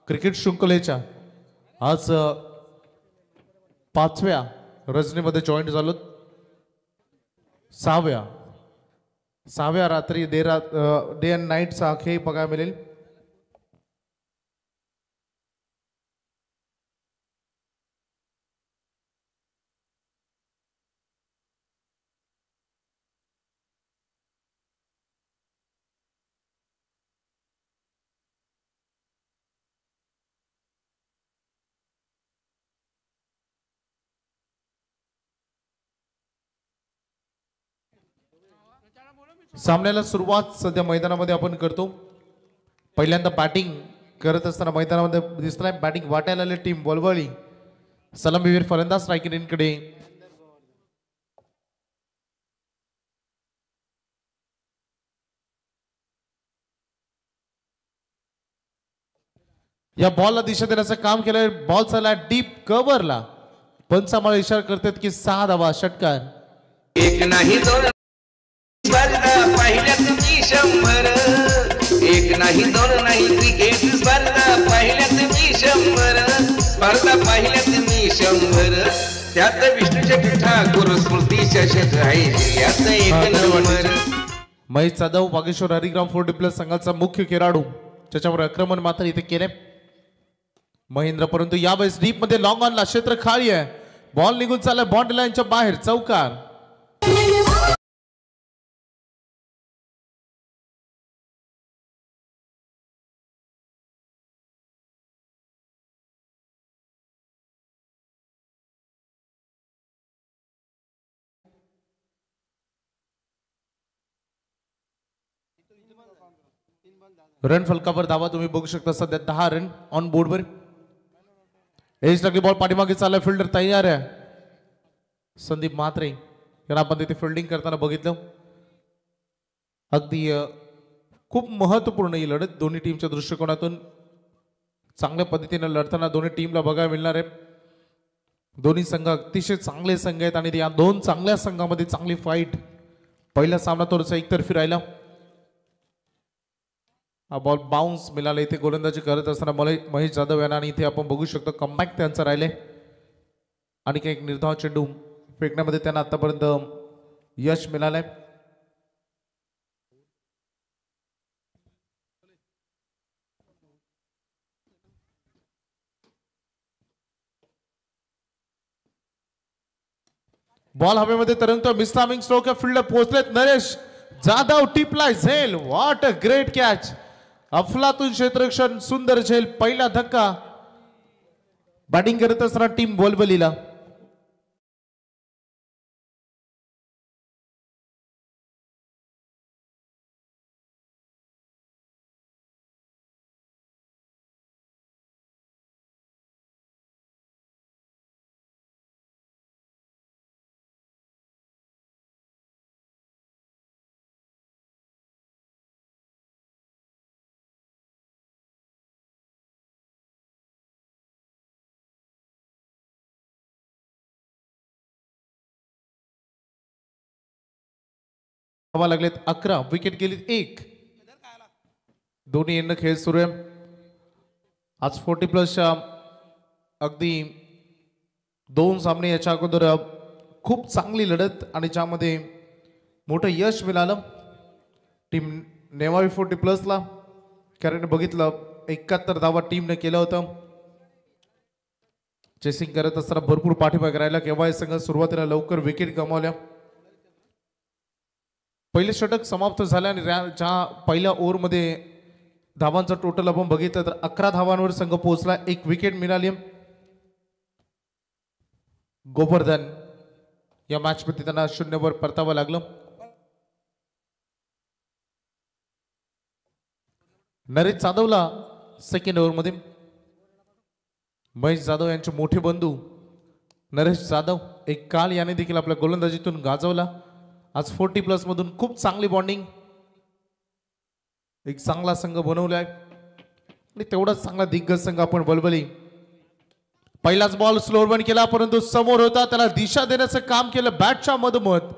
Cricket शृंखलेच्या आज 5व्या रजनीमध्ये join झालो. 6व्या रात्री डे अँड नाईटचा खेळ बघायला मिळेल. सामन्याला सुरुवात सध्या मैदानामध्ये आपण करतो. पहिल्यांदा बॅटिंग करत असताना मैदानामध्ये दिसतंय बॅटिंग वाटायला आले टीम वलवली. सलामीवीर फलंदाज स्ट्रायकरकडे या बॉलला दिशा देण्याचं काम केलंय. बॉल चालला डीप कव्हरला. पंच आम्हाला इशारा करतात की 6 धावा षटकार. एक नाही दोन स्पर्धा पाहिल्यात मी 100. एक नाही दोन नाही क्रिकेट स्पर्धा पाहिल्यात मी 100. स्पर्धा पाहिल्यात मी 100. त्यात विष्णूच्या ठाकूर स्मृती चषक आहे यात एक नंबर. महेश जाधव वागेश्वर हरिग्राम 40+ संघाचा मुख्य खेळाडू त्याच्यावर आक्रमण मात्र इथे केले महेंद्र. परंतु यावेळेस डीप मध्ये लॉंग ऑनला क्षेत्र खाली आहे. बॉल निघून चाललाय बाउंड्री लाईनच्या बाहेर. चौकार. रन फलकावर धावा तुम्ही बघू शकता. सध्या 10 रन ऑन बोर्डवर. एज लागली बॉल पाठीमागे चाललाय. फिल्डर तयार आहे. संदीप म्हात्रे याला आपण तिथे फिल्डिंग करताना बघितलं. अगदी खूप महत्वपूर्ण ही लढत दोन्ही टीमच्या दृष्टिकोनातून चांगल्या पद्धतीने लढताना दोन्ही टीमला बघायला मिळणार आहे. दोन्ही संघ अतिशय चांगले संघ आहेत आणि या दोन चांगल्या संघामध्ये चांगली फाईट. पहिला सामना थोडासा एकतर्फी राहिला. हा बॉल बाउन्स मिळाला. इथे गोलंदाजी करत असताना महेश जाधव यांना आणि इथे आपण बघू शकतो कमबॅक त्यांचं राहिले आणि काही निर्धाव चेंडू फेकण्यामध्ये त्यांना आतापर्यंत यश मिळालंय. बॉल हवेमध्ये तरंगतो. मिस्टामिंग स्ट्रोक फील्डर पोहोचलेत. नरेश जाधव टिपला झेल. What a great catch. अफलातून क्षेत्ररक्षण सुंदर झेल. पहिला धक्का बॅटिंग करत असताना टीम वलवलीला. धावा लागलेत 11. विकेट गेलीत 1. दोन्ही एंड खेळ सुरू आहे. आज 40+ अगदी 2 सामने याच्या अगोदर खूप चांगली लढत आणि ज्यामध्ये मोठं यश मिळालं टीम नेवावी 40+ला. कारण बघितलं 71 धावा टीमने केलं होतं. चेसिंग करत असताना भरपूर पाठीमागे राहिला. केव्हा संघ सुरुवातीला लवकर विकेट गमावल्या. पहिले षटक समाप्त झाले आणि ज्या पहिल्या ओव्हरमध्ये धावांचा टोटल आपण बघितलं तर 11 धावांवर संघ पोहोचला. 1 विकेट मिळाली. गोवर्धन या मॅच मध्ये त्यांना 0 परतावं लागलं. नरेश जाधवला सेकंड ओव्हरमध्ये महेश जाधव यांचे मोठे बंधू नरेश जाधव एक काल याने देखील आपल्या गोलंदाजीतून गाजवला. आज 40+ मधून खूप चांगली बॉन्डिंग. एक चांगला संघ बनवलाय आणि तेवढाच चांगला दिग्गज संघ आपण वलवली. पहिलाच बॉल स्लोअर बन केला परंतु समोर होता त्याला दिशा देण्याचं काम केलं बॅटच्या मधोमध.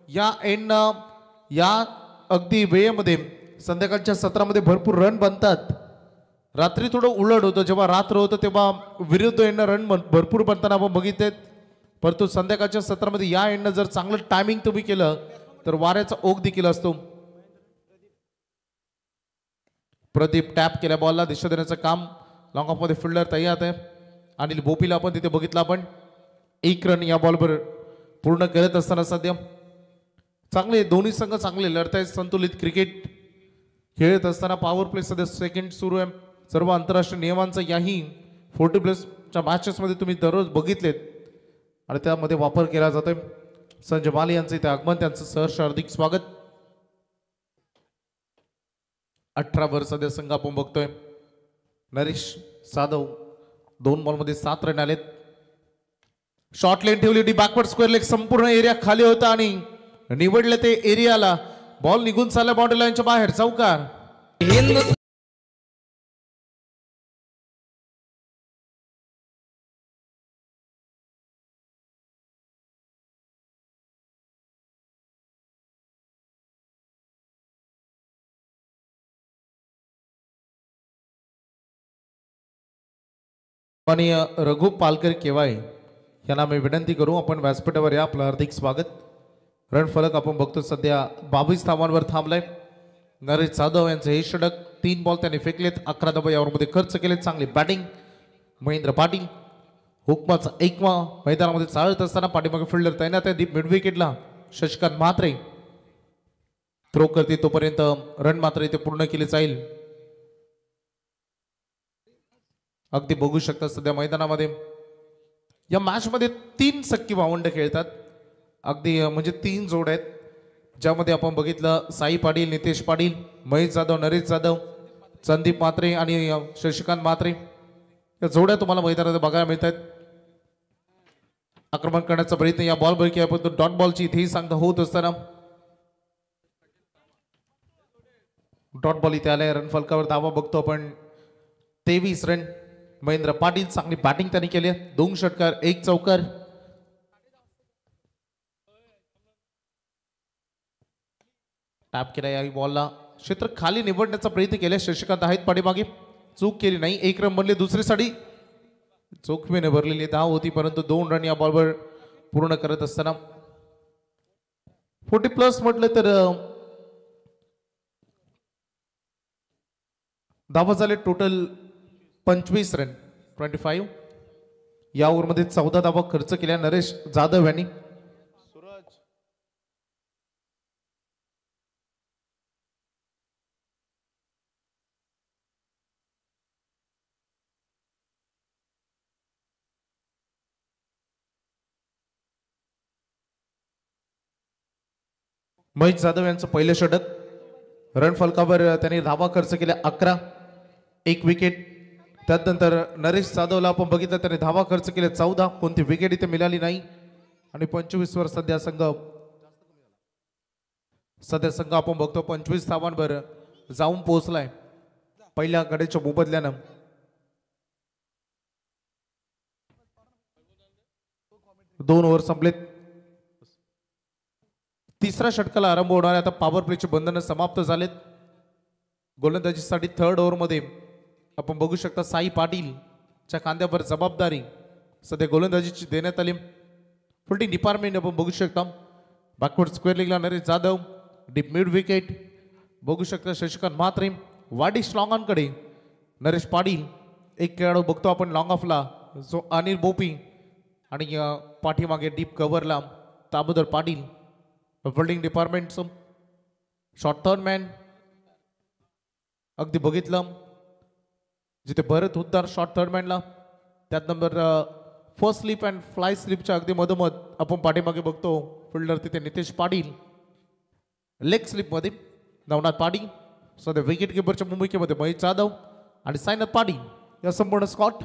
या एंड या अगदी वेळेमध्ये संध्याकाळच्या सत्रामध्ये भरपूर रन बनतात. रात्री थोडं उलट होतं, जेव्हा रात्र होतं तेव्हा विरुद्ध एंडनं रन भरपूर बनताना आपण बघितलेत. परंतु संध्याकाळच्या सत्रामध्ये या एंडनं जर चांगलं टायमिंग तुम्ही केलं तर वाऱ्याचा ओघ देखील असतो. प्रदीप टॅप केल्या बॉलला दिशा देण्याचं काम लॉंग ऑफ मध्ये फिल्डर तयार आहे. अनिल बोपीला आपण तिथे बघितलं. आपण 1 रन या बॉलवर पूर्ण करत असताना सध्या चांगले दोन्ही संघ चांगले लढतायत. संतुलित क्रिकेट खेळत असताना पॉवर प्ले सध्या सेकंड सुरू आहे. सर्व आंतरराष्ट्रीय नियमांचा याही 40+ मॅचेसमध्ये तुम्ही दररोज बघितलेत आणि त्यामध्ये वापर केला जातोय. संजय माली यांचं इथे आगमन, त्यांचं सहर्ष हार्दिक स्वागत. 18 वर सध्या संघ आपण बघतोय. नरेश जाधव 2 बॉलमध्ये 7 रन आलेत. शॉर्ट लेन ठेवली होती, बॅकवर्ड स्क्वेअर लेग संपूर्ण एरिया खाली होता आणि निवडले ते एरियाला. बॉल निघून चालला बाउंड्री लाईनच्या बाहेर. चौकार. माननीय रघु पालकर केवाय यांना मी विनंती करू, आपण व्यासपीठावर या. आपलं हार्दिक स्वागत. रन फलक आपण बघतो सध्या 22 धावांवर थांबलाय. नरेश जाधव यांचं हे षटक. 3 बॉल त्यांनी फेकलेत, 11 धावा यावरमध्ये खर्च केलेत. चांगली बॅटिंग महेंद्र पाटील. हुकमाचा 1वा मैदानामध्ये चालत असताना पाठीमागे फिल्डर तैनात आहे. डीप मिड विकेटला शशिकांत म्हात्रे थ्रो करते, तोपर्यंत रन मात्र इथे पूर्ण केले जाईल. अगदी बघू शकता सध्या मैदानामध्ये या मॅच मध्ये 3 सक्की भावंड खेळतात. अगदी म्हणजे 3 जोड आहेत, ज्यामध्ये आपण बघितलं साई पाटील, नितेश पाटील, महेश जाधव, नरेश जाधव, संदीप म्हात्रे आणि शशिकांत म्हात्रे या जोड्या तुम्हाला मैदानात बघायला मिळत आहेत. आक्रमण करण्याचा प्रयत्न या बॉल पैकी आहे, पण डॉट बॉलची इथेही सांगता होत असताना डॉट बॉल इथे आलाय. रन फलकावर धावा बघतो आपण 23 रन. महेंद्र पाटील चांगली बॅटिंग त्यांनी केली. 2 षटकार 1 चौकार. टॅप केला या बॉलला. क्षेत्र खाली निवडण्याचा प्रयत्न केला. शशिकांत आहेत पाठीमागे, चूक केली नाही. 1 रन बनले. दुसरीसाठी जोखमीने भरलेली धाव होती, परंतु 2 रन या बॉलवर पूर्ण करत असताना 40+ म्हटलं तर धावा झाले टोटल 25 रन 25. या ओव्हरमध्ये 14 धावा खर्च केल्या नरेश जाधव यांनी. महेश जाधव यांचं पहिलं षटक. रन फलकावर त्यांनी धावा खर्च केल्या 11, 1 विकेट. त्यानंतर नरेश जाधवला आपण बघितलं, त्याने धावा खर्च केले 14, कोणती विकेट इथे मिळाली नाही. आणि 25 वर सध्या संघ आपण बघतो 25 धावांवर जाऊन पोहोचलाय पहिल्या गड्याच्या मोबदल्यानं. दोन ओव्हर संपलेत. तिसऱ्या षटकाला आरंभ होणार आहे. आता पॉवर प्लेचे बंधन समाप्त झालेत. गोलंदाजीसाठी 3rd ओव्हरमध्ये आपण बघू शकता साई पाटील च्या खांद्यावर जबाबदारी सध्या गोलंदाजीची देण्यात आली. फिल्डिंग डिपार्टमेंट आपण बघू शकता. बॅकवर्ड स्क्वेअर लेगला Naresh Jadhav, deep mid wicket बघू शकता शशिकांत म्हात्रे. वाडिश लॉंगांकडे नरेश पाटील. एक खेळाडू बघतो आपण लॉंग ऑफला, जो अनिल बोपी, आणि पाठीमागे डीप कव्हरला दामोदर पाटील. फिल्डिंग डिपार्टमेंटचं शॉर्ट थर्ड मॅन अगदी बघितलं जिथे भरत हुद्दार शॉर्ट थर्ड मॅनला. त्यात number first slip and fly स्लिपच्या अगदी मधोमध आपण पाठीमागे बघतो फिल्डर तिथे नितेश पाटील. लेग स्लिपमध्ये नवनाथ पाटील. सध्या विकेट किपरच्या भूमिकेमध्ये महेश जाधव आणि साईनाथ पाटील या संपूर्ण स्कॉट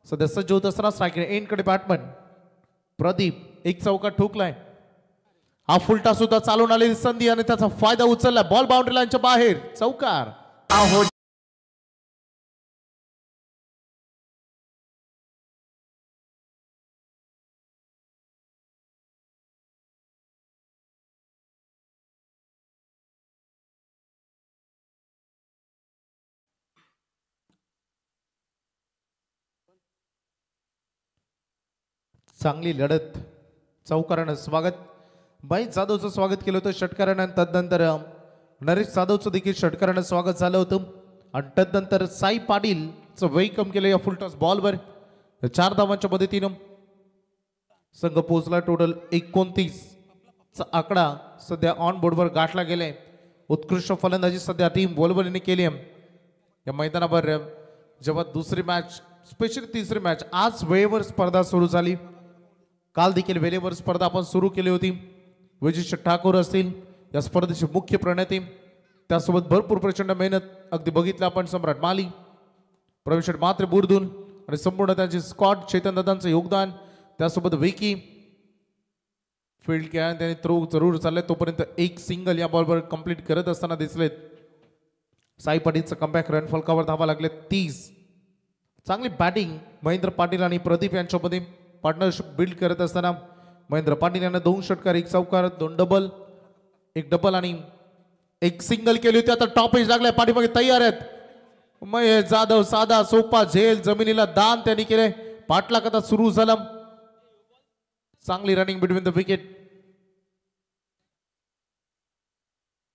सध्या सज्ज होत असताना स्ट्रायकर एंडकडे बॅटमन प्रदीप एक चौका ठोकलाय. हा फुलटा सुद्धा चालून आलेली संधी आणि त्याचा फायदा उचलला. बॉल बाउंड्री लाईनच्या बाहेर. चौकार. चांगली लढत चौकारानं स्वागत बाई जाधवचं स्वागत केलं होतं षटकारानं तदनंतर नरेश जाधवचं देखील षटकारानं स्वागत झालं होतं आणि तदनंतर साई पाटीलचं वेलकम केलं या फुल टॉस बॉलवर 4 धावांच्या मदतीनं संघ पोहोचला टोटल 29 चा आकडा सध्या ऑन बोर्डवर गाठला गेलाय उत्कृष्ट फलंदाजी सध्या टीम बोलबलीने केली आहे या मैदानावर जेव्हा दुसरी मॅच स्पेशली तिसरी मॅच आज वेळेवर स्पर्धा सुरू झाली काल देखील वेळेवर स्पर्धा आपण सुरू केली होती विजित ठाकूर असतील या स्पर्धेचे मुख्य प्रणेते त्यासोबत भरपूर प्रचंड मेहनत अगदी बघितलं आपण सम्राट माली प्रवेश मात्र बुरदून आणि संपूर्ण त्यांचे स्कॉट चेतन दादांचं योगदान त्यासोबत विकी फील्ड खेळायला त्यांनी थ्रो जरूर चालले तोपर्यंत एक सिंगल या बॉलवर कंप्लीट करत असताना दिसलेत साई पाटीलचं कमबॅक रन फलकावर धावा लागले 30 चांगली बॅटिंग महेंद्र पाटील आणि प्रदीप यांच्यामध्ये पार्टनरशिप बिल्ड करत असताना महेंद्र पाटील यांना 2 षटकार 1 चौकार 2 डबल 1 डबल आणि 1 सिंगल केली होती आता टॉप एज लागलाय पाठीमागे तयार आहेत महेश जाधव साधा सोपा झेल जमिनीला दान त्यांनी केले पाठलाग आता सुरू झाला चांगली running between the wicket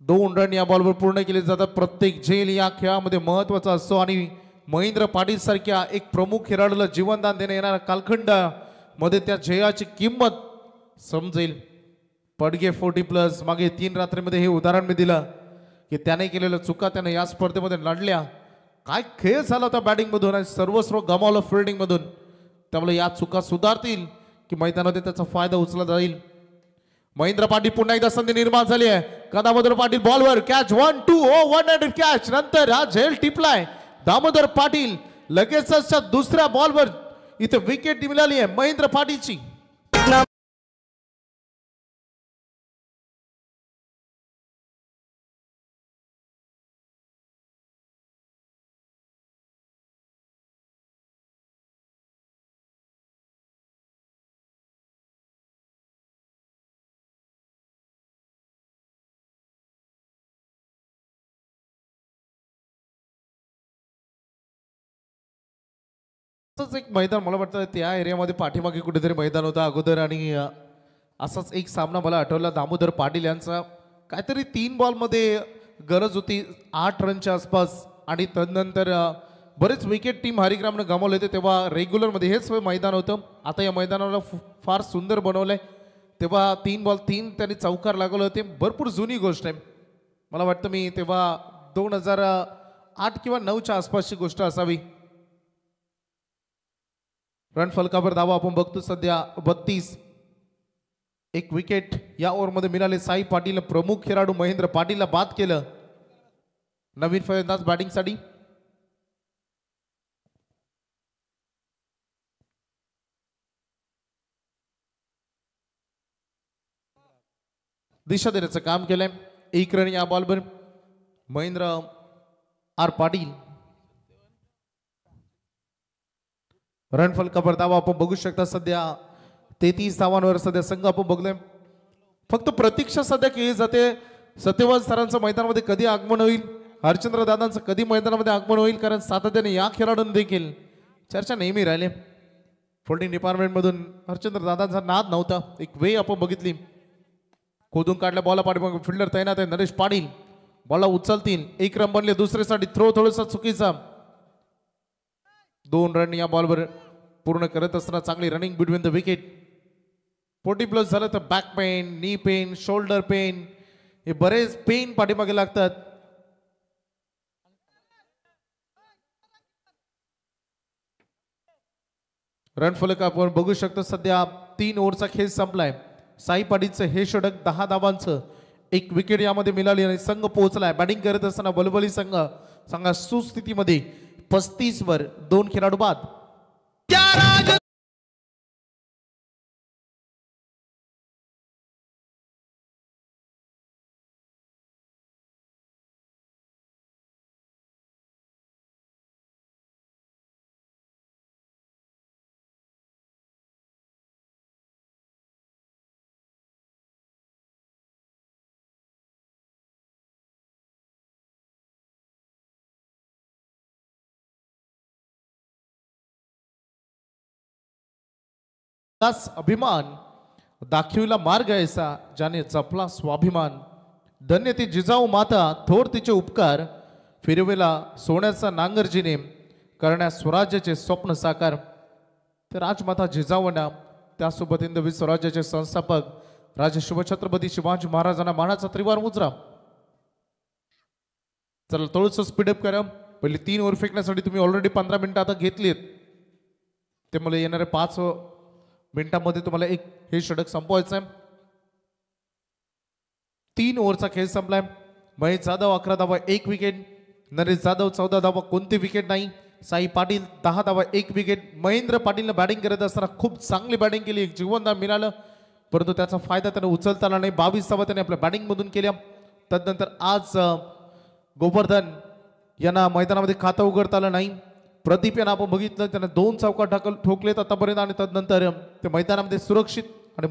2 run या बॉलवर पूर्ण केले जातात प्रत्येक झेल या खेळामध्ये महत्वाचा असतो आणि महेंद्र पाटील सारख्या एक प्रमुख खेळाडूला जीवनदान देण्यात येणारा कालखंड मध्ये त्या झेलाची किंमत समजेल पडगे 40+ मागे 3 रात्रीमध्ये हे उदाहरण मी दिलं की त्याने केलेल्या चुका त्याने या स्पर्धेमध्ये लढल्या काय खेळ झाला होता बॅटिंग मधून आणि सर्वस्व गमावलं फिल्डिंग मधून त्यामुळे या चुका सुधारतील की मैदानामध्ये त्याचा फायदा उचलला जाईल महेंद्र पाटील पुन्हा एकदा संधी निर्माण झाली आहे दामोदर पाटील बॉलवर कॅच 1-2 100 कॅच नंतर हा झेल टिपलाय दामोदर पाटील लगेचच दुसऱ्या बॉलवर इथे विकेट मिळाली आहे महेंद्र पाटीलची एक मैदान मला वाटतं त्या एरियामध्ये पाठीमागे कुठेतरी मैदान होतं अगोदर आणि असाच एक सामना मला आठवला दामोदर पाटील यांचा काहीतरी 3 बॉलमध्ये गरज होती 8 रनच्या आसपास आणि तदनंतर बरेच विकेट टीम हरिग्रामनं गमावले होते तेव्हा रेग्युलरमध्ये हेच मैदान होतं आता या मैदानाला फार सुंदर बनवलंय तेव्हा 3 बॉल 3 त्यांनी चौकार लागवले होते भरपूर जुनी गोष्ट आहे मला वाटतं मी तेव्हा 2008 किंवा 9च्या आसपासची गोष्ट असावी रन फलकावर धावा आपण बघतो सध्या 32 एक विकेट या ओव्हरमध्ये मिळाले साई पाटील प्रमुख खेळाडू महेंद्र पाटीलला बाद केलं नवीन फलंदाज बॅटिंगसाठी दिशा देण्याचं काम केलंय 1 रन या बॉलवर महेंद्र आर पाटील रन फलकावर धावा आपण बघू शकता सध्या 33 धावांवर सध्या संघ आपण बघलोय फक्त प्रतीक्षा सध्या केली जाते सत्यवान सरांचं मैदानामध्ये कधी आगमन होईल हरचंद्र दादांचं कधी मैदानामध्ये आगमन होईल कारण सातत्याने या खेळाडूंनी देखील चर्चा नेहमी राहिले फिल्डिंग डिपार्टमेंट मधून हरचंद्र दादांचा नाद नव्हता एक वे आपण बघितली खोदून काढल्या बॉला पाठीमागे फिल्डर तैनात आहे नरेश पाटील बॉला उचलतील 1 रन बनले दुसऱ्यासाठी थ्रो थोडासा चुकीचा 2 रन या बॉलवर पूर्ण करत असताना चांगली रनिंग बिटवीन द विकेट 40+ झालं तर back pain knee pain shoulder pain हे बरेच पेन पाठीमागे लागतात रन फलक आपण बघू शकतो सध्या 3 ओव्हरचा खेळ संपलाय साई पाटीलचं हे षटक 10 धावांचं 1 विकेट यामध्ये मिळाली आणि संघ पोहोचलाय बॅटिंग करत असताना बलबली संघ सुस्थितीमध्ये 35 वर 2 खेळाडू बाद दास अभिमान दाखविला मार्ग ऐसा ज्याने जपला स्वाभिमान. धन्य ती जिजाऊ माता थोर तिचे उपकार फिरवेला सोन्याचा नांगरजीने करण्यास स्वराज्याचे स्वप्न साकार. तर राजमाता जिजाऊंना त्यासोबत हिंदवी स्वराज्याचे संस्थापक राजे शिवछत्रपती शिवाजी महाराजांना मानाचा त्रिवार मुजरा. चला थोडंसं स्पीडअप करा. पहिले 3 ओव्हर फेकण्यासाठी तुम्ही ऑलरेडी 15 मिनिटं आता घेतलीत. ते मला येणाऱ्या 5 मिनिटांमध्ये तुम्हाला एक हे षटक संपवायचं आहे. 3 ओव्हरचा खेळ संपलाय. महेश जाधव 11 धावा 1 विकेट, नरेश जाधव 14 धावा कोणती विकेट नाही, साई पाटील 10 धावा 1 विकेट. महेंद्र पाटीलनं बॅटिंग करत असताना खूप चांगली बॅटिंग केली, एक जीवनदान मिळालं, परंतु त्याचा फायदा त्याने उचलता आला नाही. 22 धावा त्याने आपल्या बॅटिंगमधून केल्या. तदनंतर आज गोवर्धन यांना मैदानामध्ये खातं उघडता आलं नाही. प्रदीप यांना आपण बघितलं, त्याने 2 चौका ठोकलेत आतापर्यंत आणि तदनंतर ते मैदानामध्ये सुरक्षित. आणि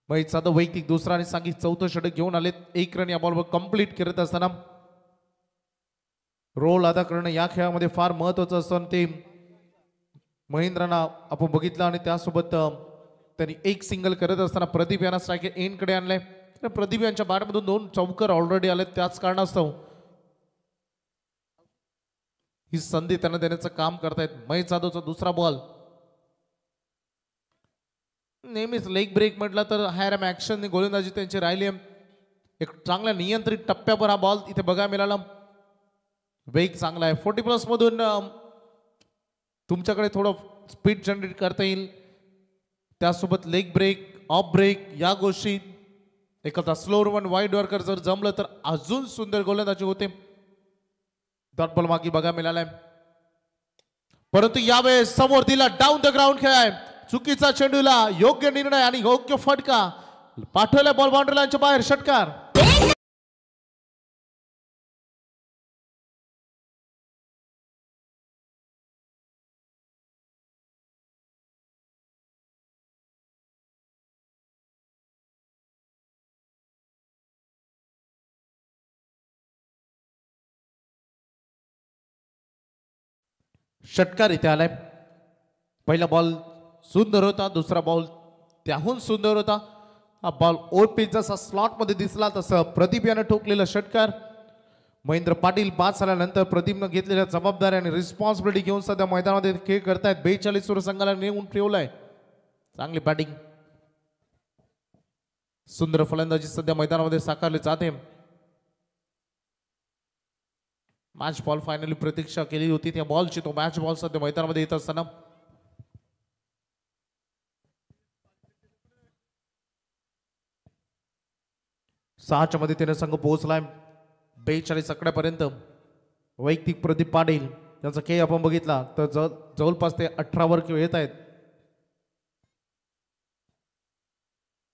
महेश जाधव वैयक्तिक दुसरा आणि सांघिक 4थं षटक घेऊन आलेत. 1 रन या बॉलवर कंप्लीट करत असताना रोल अदा करणं या खेळामध्ये फार महत्वाचं असतं. ते महेंद्रांना आपण बघितलं आणि त्यासोबत त्यांनी 1 सिंगल करत असताना प्रदीप यांना स्ट्रायकर एंडकडे आणलंय. प्रदीप यांच्या बॅटमधून 2 चौकर ऑलरेडी आले, त्याच कारणास्तव ही संधी त्यांना देण्याचं काम करतायत. महेश जाधवचा दुसरा बॉल. नेहमीच लेग ब्रेक म्हटलं तर हायरॅम ऍक्शन गोलंदाजी त्यांची राहिली. एक चांगल्या नियंत्रित टप्प्यावर हा बॉल इथे बघायला मिळाला. वेग चांगला आहे. 40+ मधून तुमच्याकडे थोडं स्पीड जनरेट करता येईल. त्यासोबत लेग ब्रेक, ऑफ ब्रेक या गोष्टी एखादा स्लोअर वन वाईड वर्कर जर जमलं तर अजून सुंदर गोलंदाजी होते. डॉट बॉल मागे बघा मिळालाय, परंतु यावेळेस समोर दिला डाऊन द ग्राउंड खेळ आहे. चुकीचा चेंडूला योग्य निर्णय आणि योग्य फटका पाठवल्या. बॉल बाउंड्री लाईनच्या बाहेर षटकार. षटकार इथे आलाय. पहिला बॉल सुंदर होता, दुसरा बॉल त्याहून सुंदर होता. हा बॉल ओपीच जसा स्लॉट मध्ये दिसला तसं प्रदीप यानं ठोकलेला षटकार. महेंद्र पाटील बाद झाल्यानंतर प्रदीपनं घेतलेल्या जबाबदारी आणि रिस्पॉन्सिबिलिटी घेऊन सध्या मैदानामध्ये खेळ करतायत. 42 वर संघाला नेऊन ठेवलाय. चांगली बॅटिंग, सुंदर फलंदाजी सध्या मैदानामध्ये साकारली जाते. मॅच बॉल फायनली प्रतीक्षा केली होती त्या बॉलची. तो मॅच बॉल सध्या मैदानामध्ये येत असताना 6च्या मध्ये संघ पोहोचलाय 42 आकड्यापर्यंत. वैयक्तिक प्रदीप पाटील यांचा खेळ आपण बघितला तर जवळपास ते 18 वर खेळ येत आहेत.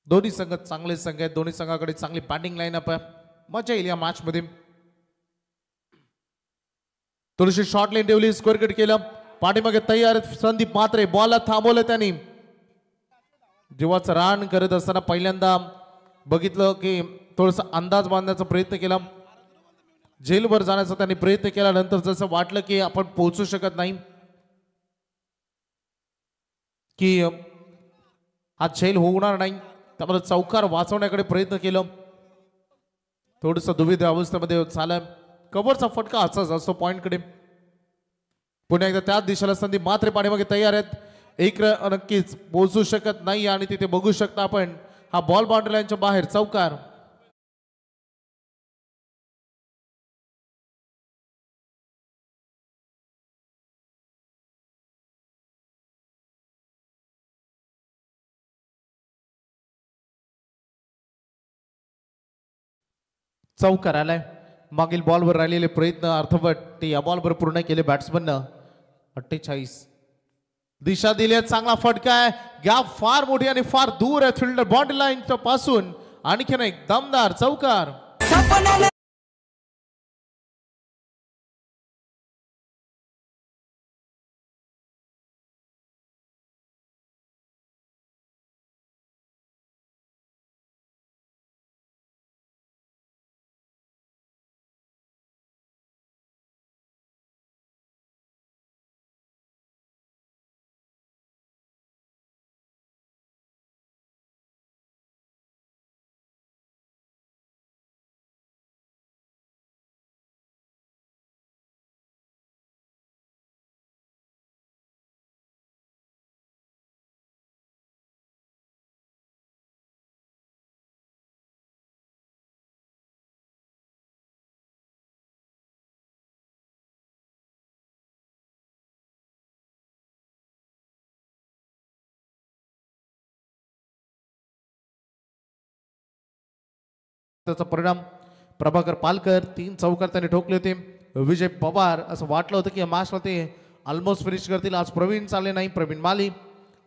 दोन्ही संघ चांगले संघ आहेत. दोन्ही संघाकडे चांगली बॅटिंग लाईनअप आहे. मजा येईल या मॅच मध्ये. थोडीशी शॉर्ट लाईन ठेवली, स्क्वेअर कट केलं. पाठीमागे तयार संदीप मात्रे बॉलला थांबवलं त्यांनी. जीवाचं रान करत असताना पहिल्यांदा बघितलं की थोडासा अंदाज बांधण्याचा प्रयत्न केला. झेलवर जाण्याचा त्यांनी प्रयत्न केला. नंतर जसं वाटलं की आपण पोहोचू शकत नाही, की हा झेल होणार नाही, त्यामुळे चौकार वाचवण्याकडे प्रयत्न केलं. थोडस दुविध अवस्थेमध्ये झालं. कव्हरचा फटका असाच असतो पॉइंटकडे. पुन्हा एकदा त्याच दिशेला संदीप मात्रे पाठीमागे तयार आहेत. 1 नक्कीच पोहोचू शकत नाही आणि तिथे बघू शकता आपण हा बॉल बाउंड्री लाईनच्या बाहेर चौकार. चौकार आलाय. मागील बॉलवर राहिलेले प्रयत्न अर्थवट ते या बॉलवर पूर्ण केले बॅट्समननं. 48 दिशा दिली. चांगला फटका आहे. गॅप फार मोठी आणि फार दूर आहे फिल्डर बाउंड्री लाईनच्या पासून. आणखीन एक दमदार चौकार. त्याचा परिणाम प्रभाकर पालकर 3 चौकार त्यांनी ठोकले होते. विजय पवार असं वाटलं होतं की या मॅचला ते ऑलमोस्ट फिनिश करतील. आज प्रवीण चालले नाही. प्रवीण माली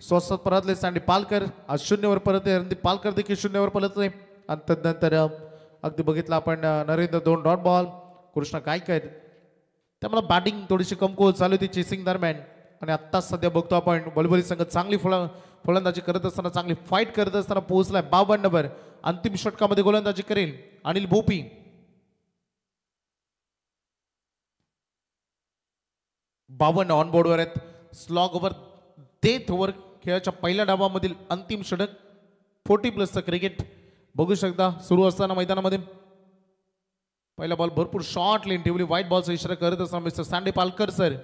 स्वस्त परतले. सँडी पालकर आज 0वर परतले. रणदीप पालकर देखील 0वर परतले. आणि त्यानंतर अगदी बघितलं आपण नरेंद्र 2 डॉट बॉल. कृष्णा गायकवाड त्यामुळे बॅटिंग थोडीशी कमकुवत चालू होती चेसिंग दरम्यान. आणि आत्ताच सध्या बघतो आपण बलबली संघ चांगली फलंदाजी करत असताना चांगली फाईट करत असताना पोहोचलाय 52 नंबर. अंतिम षटकामध्ये गोलंदाजी करेल अनिल भोपी. 52 ऑन बोर्डवर आहेत. स्लॉग ओव्हर डेथ ओव्हर खेळाच्या पहिल्या डावामधील अंतिम षटक 40+ क्रिकेट बघू शकता सुरू असताना मैदानामध्ये. पहिला बॉल भरपूर शॉर्ट लेन ठेवली. व्हाईट बॉलचा इशारा करत असताना मिस्टर सँडी पालकर सर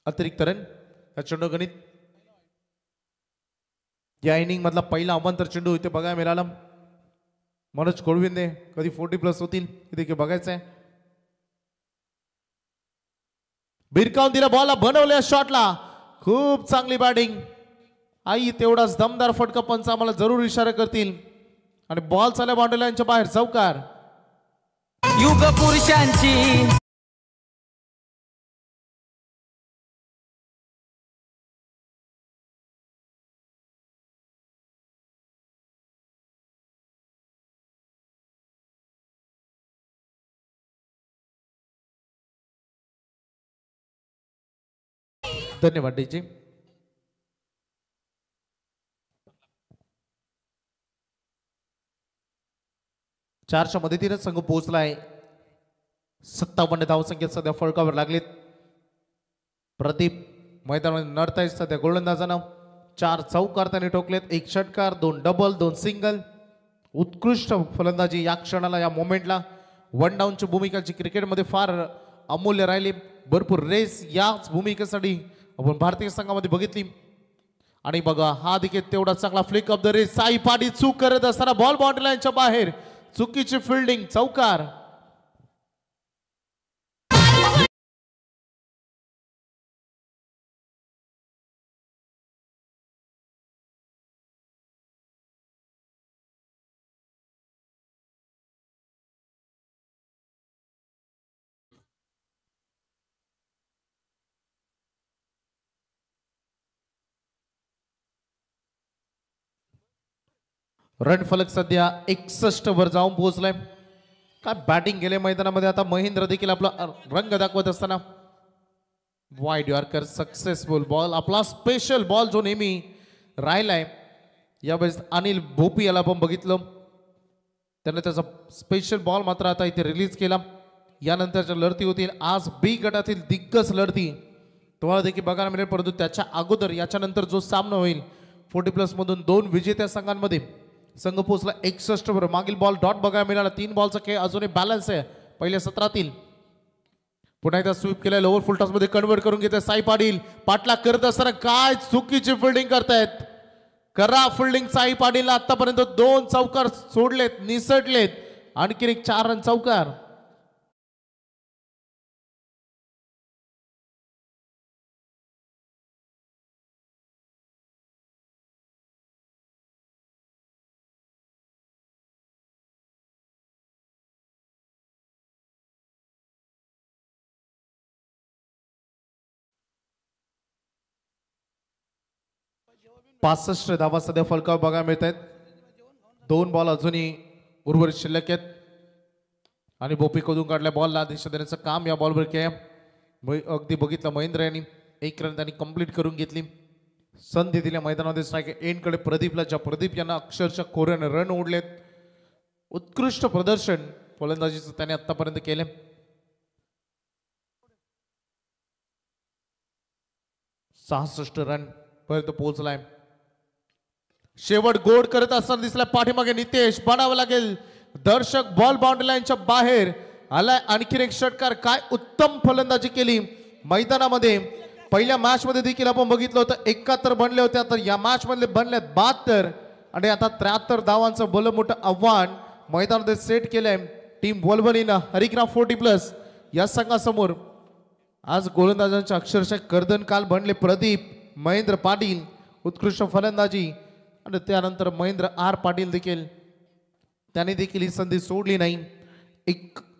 अतिरिक्त रन या चेंडू गणित. या इनिंग मधला पहिला अवांतर चेंडू इथे बघायला मिळाला. मनोज कोळविंदे कधी 40+ होतील हे देखील बघायचं आहे. भिरकावून दिला बॉलला बनवल्या शॉटला. खूप चांगली बॅटिंग. आई तेवढाच दमदार फटका पंच आम्हाला जरूर इशारा करतील. आणि बॉल चालल्या बाउंड्री लाईनच्या बाहेर चौकार. युग पुरुषांची धन्यवाद डीजी. चारच्या मदतीने संघ पोहोचलाय. 57 धावसंख्येत सध्या फळकावर लागलेत. प्रदीप मैदानामध्ये नडतायत सध्या गोलंदाजानं. 4 चौकार त्याने ठोकलेत. 1 षटकार 2 डबल 2 सिंगल. उत्कृष्ट फलंदाजी या क्षणाला या मोमेंटला. 1 डाऊनची भूमिकाची क्रिकेटमध्ये फार अमूल्य राहिली. भरपूर रेस याच भूमिकेसाठी आपण भारतीय संघामध्ये बघितली. आणि बघा हा देखील तेवढा चांगला फ्लिक ऑफ द रेस. साई पाटी चूक करत असताना बॉल बाउंड्री लाईनच्या बाहेर. चुकीची फिल्डिंग चौकार. रन फलक सध्या 61 वर जाऊन पोहोचलाय. काय बॅटिंग केले मैदानामध्ये. आता महेंद्र देखील आपला रंग दाखवत असताना वाईड यॉर्कर सक्सेसफुल बॉल. आपला स्पेशल बॉल जो नेहमी राहिलाय यावेळेस अनिल भोपी याला आपण बघितलं. त्याने त्याचा स्पेशल बॉल मात्र आता इथे रिलीज केला. यानंतरच्या लढती होतील आज बी गटातील दिग्गज लढती तुम्हाला देखील बघायला मिळेल. परंतु त्याच्या अगोदर याच्यानंतर जो सामना होईल 40+ मधून 2 विजेत्या संघांमध्ये संघ पोहोचला 61 वर. मागील बॉल डॉट बघायला मिळाला. 3 बॉलचा खेळ अजूनही बॅलन्स आहे पहिल्या सत्रातील. पुन्हा एकदा स्वीप केलाय. लोअर फुल टॉस मध्ये कन्वर्ट करून घेते साई पाटील. पाटला करत असताना काय चुकीची फिल्डिंग करतायत. करा फिल्डिंग साई पाटील. आतापर्यंत 2 चौकार सोडलेत निसटलेत. आणखी एक 4 रन चौकार. पासष्ट धावा सध्या फलकावर बघायला मिळत आहेत. 2 बॉल अजूनही उर्वरित शिल्लक आहेत. आणि बोपी खोदून काढल्या बॉलला दिशा देण्याचं काम या बॉलवर केलं. अगदी बघितलं महेंद्र यांनी 1 रन त्यांनी कंप्लीट करून घेतली. संधी दिल्या मैदानामध्ये स्ट्राईक एंडकडे प्रदीपला. ज्या प्रदीप यांना अक्षरशः कोऱ्याने रन ओढलेत. उत्कृष्ट प्रदर्शन फलंदाजीचं त्याने आतापर्यंत केले. सहासष्ट रन पर्यंत पोहोचलाय. शेवट गोड करत असताना दिसला पाठीमागे नितेश. बनावं लागेल दर्शक. बॉल बाउंड्री लाईनच्या बाहेर आलाय. आणखी एक षटकार. काय उत्तम फलंदाजी केली मैदानामध्ये. पहिल्या मॅच मध्ये देखील आपण बघितलं होतं 71 बनले होते. तर या मॅच मधले बनले 72 आणि आता 73 धावांचं भलं मोठं आव्हान मैदानामध्ये सेट केलंय टीम वलवलीनं. हरिग्राम 40+ या संघासमोर आज गोलंदाजांच्या अक्षरशः कर्दनकाल बनले प्रदीप महेंद्र पाटील. उत्कृष्ट फलंदाजी आणि त्यानंतर महेंद्र आर पाटील देखील त्याने देखील ही संधी सोडली नाही.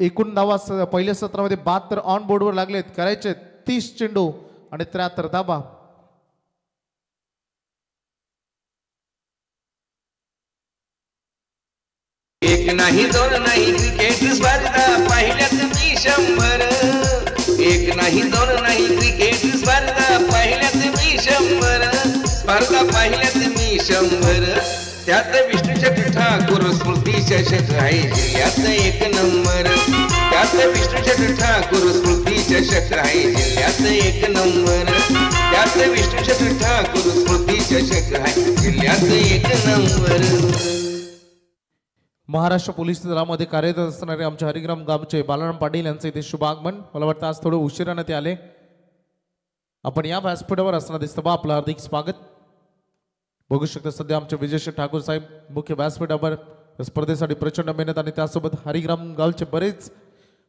एकूण धावा पहिल्या सत्रामध्ये 72 ऑन बोर्डवर लागलेत. करायचे 30 चेंडू आणि 73 धावा. एक नाही दोन नाही क्रिकेट स्पर्धा पाहिल्यात मी 100. एक नाही दोन नाही क्रिकेट स्पर्धा पाहिल्यात मी 100. स्पर्धा पाहिल्यात मी 100. त्यात विष्णू ठाकूर स्मृती चषक आहे जिल्ह्यात 1 नंबर. त्यात विष्णू ठाकूर स्मृती चषक आहे जिल्ह्यात 1 नंबर. त्यात विष्णू ठाकूर स्मृती चषक आहे जिल्ह्यात 1 नंबर. महाराष्ट्र पोलीस दलामध्ये कार्यरत असणारे आमचे हरिग्राम गावचे बालाराम पाटील यांचे इथे शुभागमन. मला वाटतं आज थोडं उशिराने ते आले. आपण या व्यासपीठावर असणार दिसतं आपलं हार्दिक स्वागत. बघू शकता सध्या आमचे विजयश्री ठाकूर साहेब मुख्य व्यासपीठावर स्पर्धेसाठी प्रचंड मेहनत आणि त्यासोबत हरिग्राम गावचे बरेच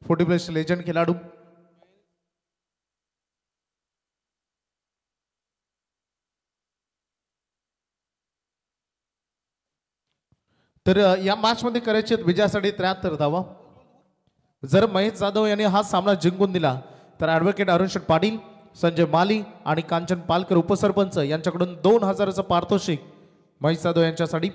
40+ लेजंड खेळाडू. तर या मॅच मध्ये करायचे विजयासाठी 73 धावा. जर महेश जाधव यांनी हा सामना जिंकून दिला तर ॲडव्होकेट अरुण शेठ पाटील, संजय माली आणि कांचन पालकर उपसरपंच यांच्याकडून 2000चं पारितोषिक महेश जाधव यांच्यासाठी.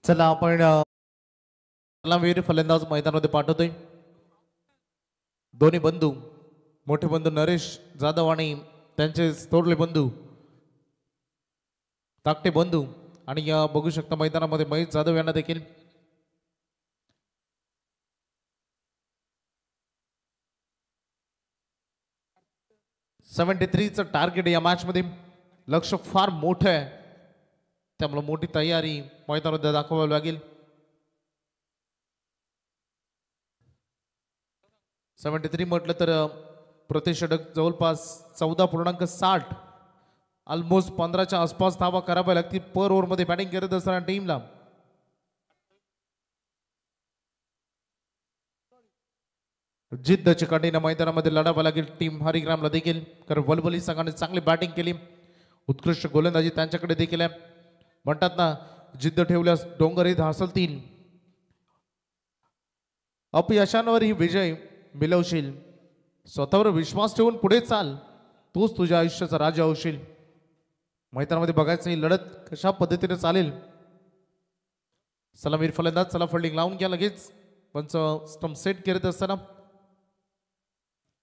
चला आपण वीर फलंदाज मैदानामध्ये पाठवतोय. दोन्ही बंधू, मोठे बंधू नरेश जाधव आणि त्यांचे थोरले बंधू धाकटे बंधू. आणि बघू शकता मैदानामध्ये महेश जाधव यांना देखील चं टार्गेट या मॅच मध्ये. लक्ष फार मोठं आहे त्यामुळे मोठी तयारी मैदानामध्ये दाखवावी लागेल. 73 म्हटलं तर प्रतिषेधक जवळपास 14.60 ऑलमोस्ट 15च्या आसपास धावा कराव्या लागतील पर ओव्हर मध्ये बॅटिंग करत असताना टीमला. जिद्द चिकाटीनं मैदानामध्ये लढावं लागेल टीम हरिग्रामला देखील, कारण वलवली संघाने चांगली बॅटिंग केली. उत्कृष्ट गोलंदाजी त्यांच्याकडे देखील आहे. म्हणतात ना, जिद्द ठेवल्यास डोंगरही हासलतील. अपयशांवर ही विजय मिळवशील. स्वतःवर विश्वास ठेवून पुढे चाल, तूच तुझ्या आयुष्याचा राजा होशील. मैदानामध्ये बघायचं ही लढत कशा पद्धतीने चालेल. सलामीर फलंदाज, चला फिल्डिंग लावून घ्या लगेच. पंच स्टंप सेट करत असताना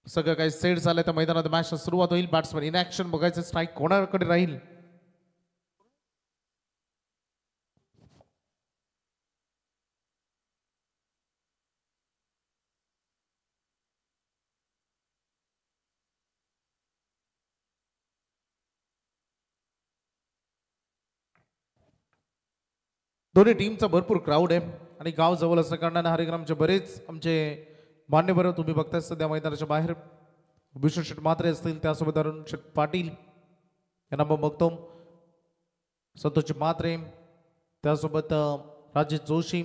सगळं काही सेट झालंय तर मैदानात मॅच सुरुवात होईल. बॅट्समॅन इन ऍक्शन बघायचं स्ट्राईक कोणाकडे राहील. दोन्ही टीमचा भरपूर क्राऊड आहे आणि गाव जवळ असल्या कारणाने हरिग्रामचे बरेच आमचे मान्यवर तुम्ही बघताय सध्या मैदानाच्या बाहेर भूषण शेट मात्रे असतील, त्यासोबत अरुण शेट पाटील यांना आपण बघतो. संतोष मात्रे, त्यासोबत राजेश जोशी,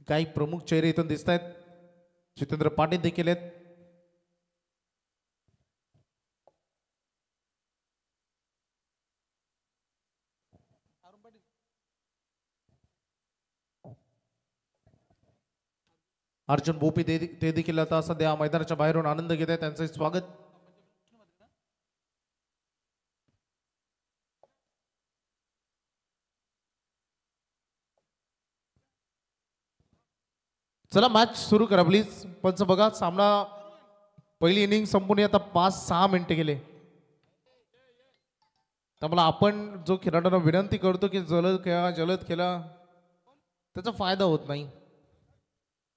काही प्रमुख चेहरे इथून दिसत आहेत. जितेंद्र पाटील देखील आहेत. अर्जुन बोपी ते देखील आता सध्या मैदानाच्या बाहेरून आनंद घेत आहेत. त्यांचं स्वागत. चला मॅच सुरू करा प्लीज. पंच बघा, सामना पहिली इनिंग संपून आता 5-6 मिनिटे गेले. त्यामुळे आपण जो खेळाडूंना विनंती करतो की जलद खेळा, त्याचा फायदा होत नाही.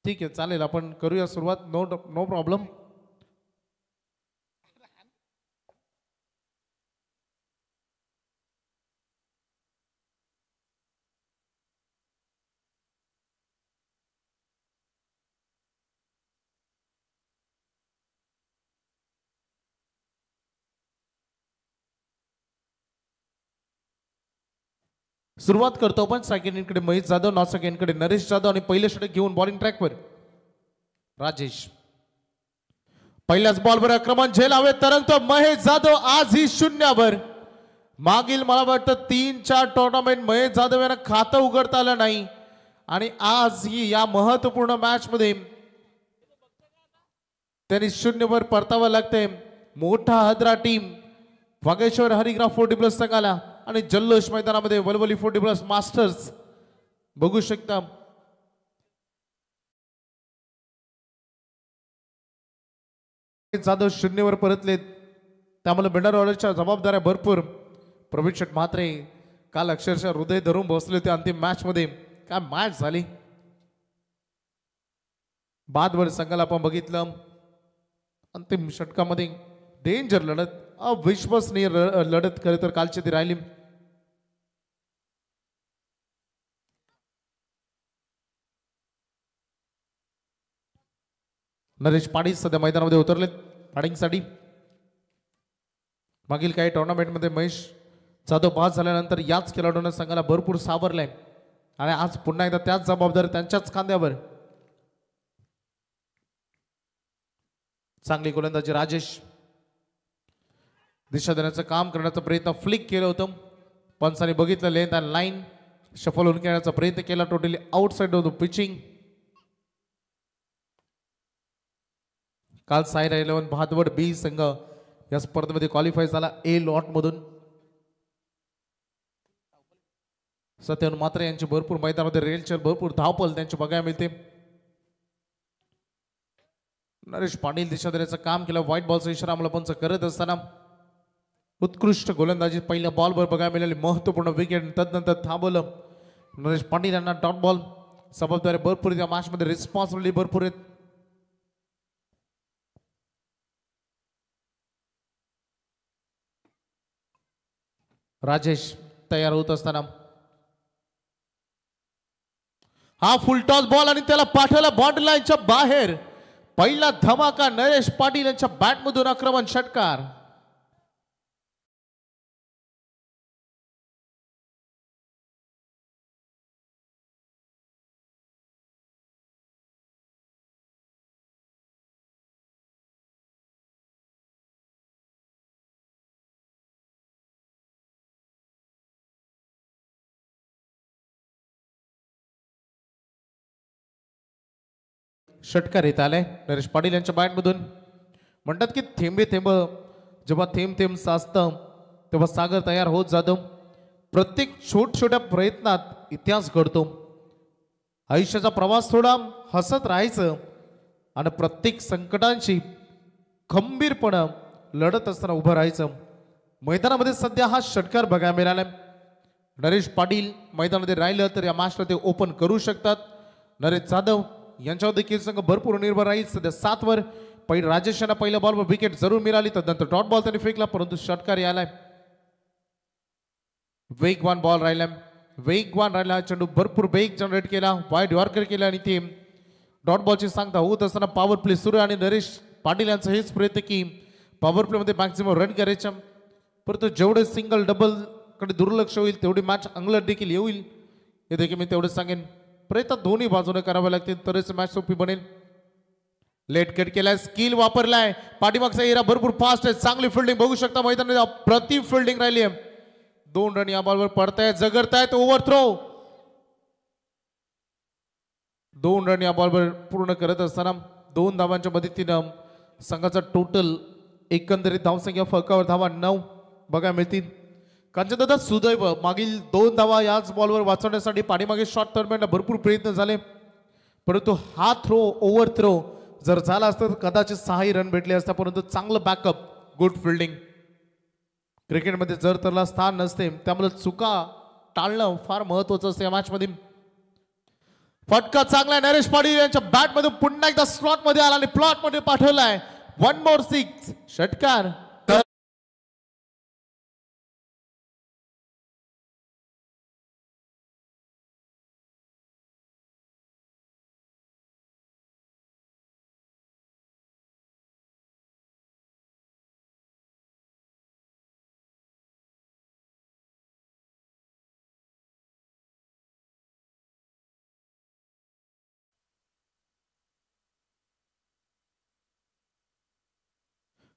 ठीक आहे, चालेल, आपण करूया सुरुवात. No problem. सुरुवात करतो आपण. सेकंड इनकडे महेश जाधव, नॉट सेकंड कडे नरेश जाधव आणि पहिले षटक घेऊन बॉलिंग ट्रॅकवर राजेश. पहिल्याच बॉलवर आक्रमण झेलावे तरंगतो महेश जाधव. आज ही शून्यावर. मागील मला वाटतं 3-4 टुर्नामेंट महेश जाधव यांना खातं उघडता आलं नाही आणि आज ही या महत्वपूर्ण मॅच मध्ये त्यांनी शून्यवर परतावं लागते. मोठा हदरा टीम वागेश्वर हरिग्राफ 40+ संघाला आणि जल्लोष मैदानामध्ये वलवली 40+ मास्टर्स बघू शकता. जाधव शून्यवर परतलेत, त्यामुळे मिडल ऑर्डरच्या जबाबदाऱ्या भरपूर. प्रवीण शेट म्हात्रे काल अक्षरशः हृदय धरून बसले होते अंतिम मॅच मध्ये. काय मॅच झाली. बादवर संघाला आपण बघितलं अंतिम षटकामध्ये डेंजर लढत, अविश्वसनीय लढत खरे तर कालची ती राहिली. नरेश पाटील सध्या मैदानामध्ये उतरलेत बॅटिंगसाठी. मागील काही टुर्नामेंटमध्ये महेश जाधव पास झाल्यानंतर याच खेळाडूंना संघाला भरपूर सावरलाय आणि आज पुन्हा एकदा त्याच जबाबदारी त्यांच्याच खांद्यावर. चांगली गोलंदाजी राजेश. दिशा देण्याचं काम करण्याचा प्रयत्न फ्लिक केलं होतं. पंचाने बघितलं, लेंथ अँड लाईन शफल होऊन खेळण्याचा प्रयत्न केला. Totally outside of the pitching. काल सायरा 11 भादवड बी संघ या स्पर्धेमध्ये क्वालिफाय झाला ए लॉट मधून. सत्यन मात्रे यांची भरपूर मैदानामध्ये रेलचेल, भरपूर धावपल त्यांची बघायला मिळते. नरेश पाटील दिशा देण्याचं काम केलं. व्हाईट बॉलचा इशारा आम्हाला पंच करत असताना उत्कृष्ट गोलंदाजी पहिल्या बॉलवर बघायला मिळाली. महत्वपूर्ण विकेट तदनंतर थांबवलं. नरेश पाटील यांना डॉट बॉल. जबाबदारी भरपूर या मॅच मध्ये, रिस्पॉन्सिबिलिटी भरपूर आहेत. राजेश तयार होत असताना हा फुलटॉस बॉल आणि त्याला पाठवला बाउंड्री लाईनच्या बाहेर. पहिला धमाका नरेश पाटील यांच्या बॅटमधून आक्रमण षटकार. षटकार येत आलाय नरेश पाटील यांच्या बॅटमधून. म्हणतात की थेंबे थेंब जेव्हा थेंब थेंब साचतं तेव्हा सागर तयार होत जातो. प्रत्येक छोट्या प्रयत्नात इतिहास घडतो. आयुष्याचा प्रवास थोडा हसत राहायचं आणि प्रत्येक संकटांशी खंबीरपणे लढत असताना उभं राहायचं. मैदानामध्ये सध्या हा षटकार बघायला मिळाला. नरेश पाटील मैदानामध्ये राहिलं तर या मॅचला ते ओपन करू शकतात. नरेश जाधव यांच्यावर देखील संघ भरपूर निर्भर राहील. सध्या 7 वर. पहिले राजेश यांना पहिल्या बॉलवर विकेट जरूर मिळाली, तदनंतर डॉट बॉल त्यांनी फेकला, परंतु षटकार यालाय. वेगवान बॉल राहिला. चेंडू भरपूर वेग जनरेट केला, वाईड यॉर्कर केला आणि ते डॉट बॉलची सांगता होत असताना पॉवर प्ले सुरू. आणि नरेश पाटील यांचा हेच प्रयत्न की पॉवर प्ले मध्ये मॅक्झिमम रन करायच्या, परंतु जेवढे सिंगल डबल कडे दुर्लक्ष होईल तेवढी मॅच अंगलट देखील येईल. हे देखील मी तेवढं सांगेन. प्रयत्न दोन्ही बाजूने करावे लागतील तरच मॅच सोपी बनेल. लेट कट केलाय, स्किल वापरलाय, पाठीमागचा एरा भरपूर फास्ट आहे, चांगली फिल्डिंग बघू शकता मैदानात अप्रतिम फिल्डिंग राहिली आहे. 2 रन या बॉलवर पडतायत, जगरतायत, ओव्हर थ्रो. 2 रन या बॉलवर पूर्ण करत असताना 2 धावांच्या मदतीनं संघाचा टोटल एकंदरीत धावसंख्या फलकावर धावा 9 बघा मिळतील. कांचनदादा सुदैव मागील 2 धावा याच बॉलवर वाचवण्यासाठी पाठीमागे शॉट दरम्यान भरपूर प्रयत्न झाले, परंतु हा थ्रो ओव्हर थ्रो जर झाला असता तर कदाचित 6 रन भेटले असता, परंतु चांगलं बॅकअप, गुड फिल्डिंग. क्रिकेटमध्ये जर त्याला स्थान नसते त्यामुळे चुका टाळणं फार महत्वाचं असतं या मॅच मध्ये. फटका चांगला नरेश पाटील यांच्या बॅट मध्ये पुन्हा एकदा स्लॉट मध्ये आला आणि प्लॉट मध्ये पाठवलाय. 1 more 6 षटकार.